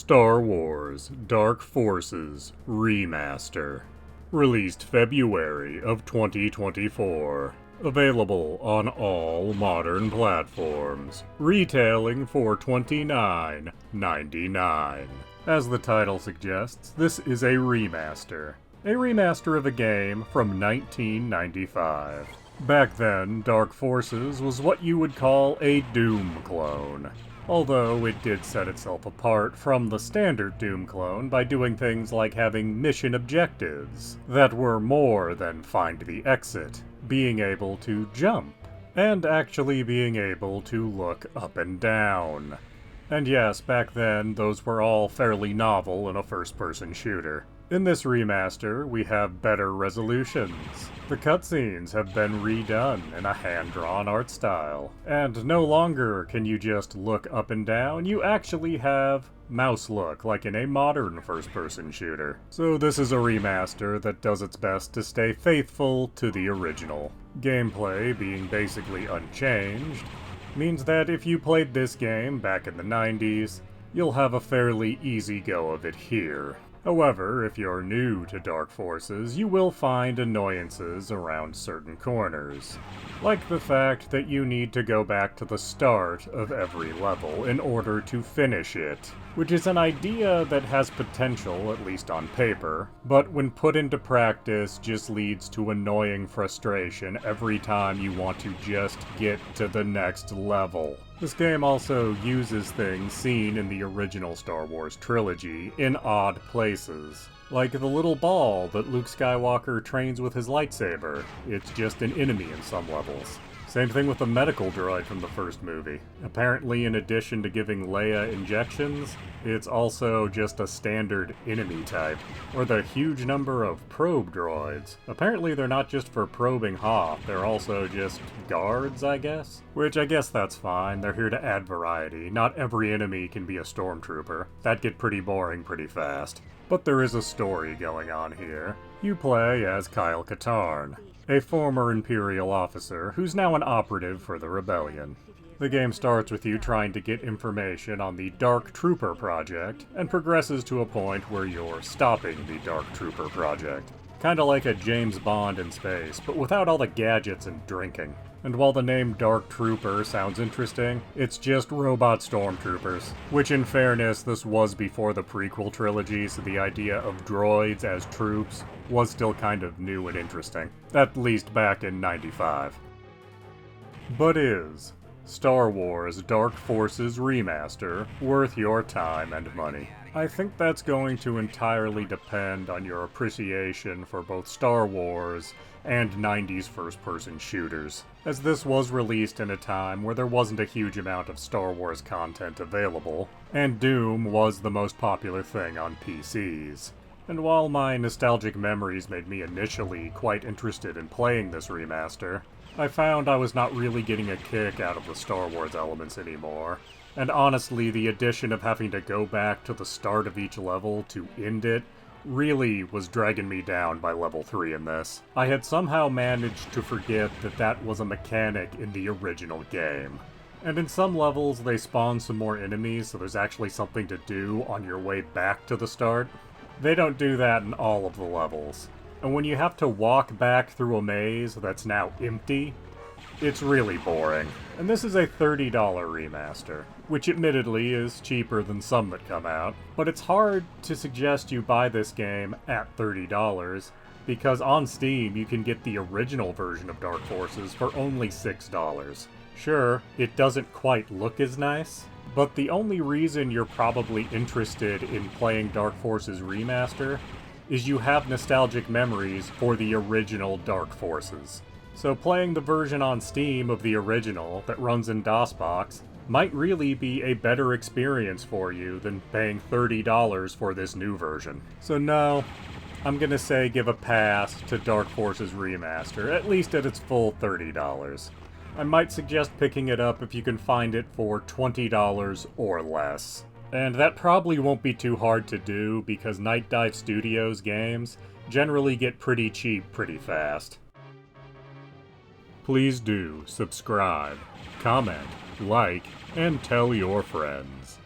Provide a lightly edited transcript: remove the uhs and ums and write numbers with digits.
Star Wars Dark Forces Remaster. Released February of 2024. Available on all modern platforms. Retailing for $29.99. As the title suggests, this is a remaster. A remaster of a game from 1995. Back then, Dark Forces was what you would call a Doom clone. Although it did set itself apart from the standard Doom clone by doing things like having mission objectives that were more than find the exit, being able to jump, and actually being able to look up and down. And yes, back then, those were all fairly novel in a first-person shooter. In this remaster, we have better resolutions. The cutscenes have been redone in a hand-drawn art style. And no longer can you just look up and down, you actually have mouse look like in a modern first-person shooter. So this is a remaster that does its best to stay faithful to the original. Gameplay being basically unchanged means that if you played this game back in the 90s, you'll have a fairly easy go of it here. However, if you're new to Dark Forces, you will find annoyances around certain corners. Like the fact that you need to go back to the start of every level in order to finish it, which is an idea that has potential, at least on paper, but when put into practice just leads to annoying frustration every time you want to just get to the next level. This game also uses things seen in the original Star Wars trilogy in odd places. Like the little ball that Luke Skywalker trains with his lightsaber. It's just an enemy in some levels. Same thing with the medical droid from the first movie. Apparently, in addition to giving Leia injections, it's also just a standard enemy type. Or the huge number of probe droids. Apparently they're not just for probing Hoth, they're also just guards, I guess? Which I guess that's fine, they're here to add variety. Not every enemy can be a stormtrooper. That'd get pretty boring pretty fast. But there is a story going on here. You play as Kyle Katarn, a former Imperial officer who's now an operative for the Rebellion. The game starts with you trying to get information on the Dark Trooper project, and progresses to a point where you're stopping the Dark Trooper project. Kinda like a James Bond in space, but without all the gadgets and drinking. And while the name Dark Trooper sounds interesting, it's just robot stormtroopers. Which in fairness, this was before the prequel trilogy, so the idea of droids as troops was still kind of new and interesting. At least back in '95. But is Star Wars Dark Forces Remaster worth your time and money? I think that's going to entirely depend on your appreciation for both Star Wars and 90s first-person shooters, as this was released in a time where there wasn't a huge amount of Star Wars content available, and Doom was the most popular thing on PCs. And while my nostalgic memories made me initially quite interested in playing this remaster, I found I was not really getting a kick out of the Star Wars elements anymore. And honestly, the addition of having to go back to the start of each level to end it really was dragging me down by level 3 in this. I had somehow managed to forget that that was a mechanic in the original game. And in some levels, they spawn some more enemies, so there's actually something to do on your way back to the start. They don't do that in all of the levels. And when you have to walk back through a maze that's now empty, it's really boring. And this is a $30 remaster, which admittedly is cheaper than some that come out, but it's hard to suggest you buy this game at $30, because on Steam you can get the original version of Dark Forces for only $6. Sure, it doesn't quite look as nice, but the only reason you're probably interested in playing Dark Forces Remaster is you have nostalgic memories for the original Dark Forces. So playing the version on Steam of the original that runs in DOSBox might really be a better experience for you than paying $30 for this new version. So no, I'm gonna say give a pass to Dark Forces Remaster, at least at its full $30. I might suggest picking it up if you can find it for $20 or less. And that probably won't be too hard to do because Night Dive Studios games generally get pretty cheap pretty fast. Please do subscribe, comment, like, and tell your friends.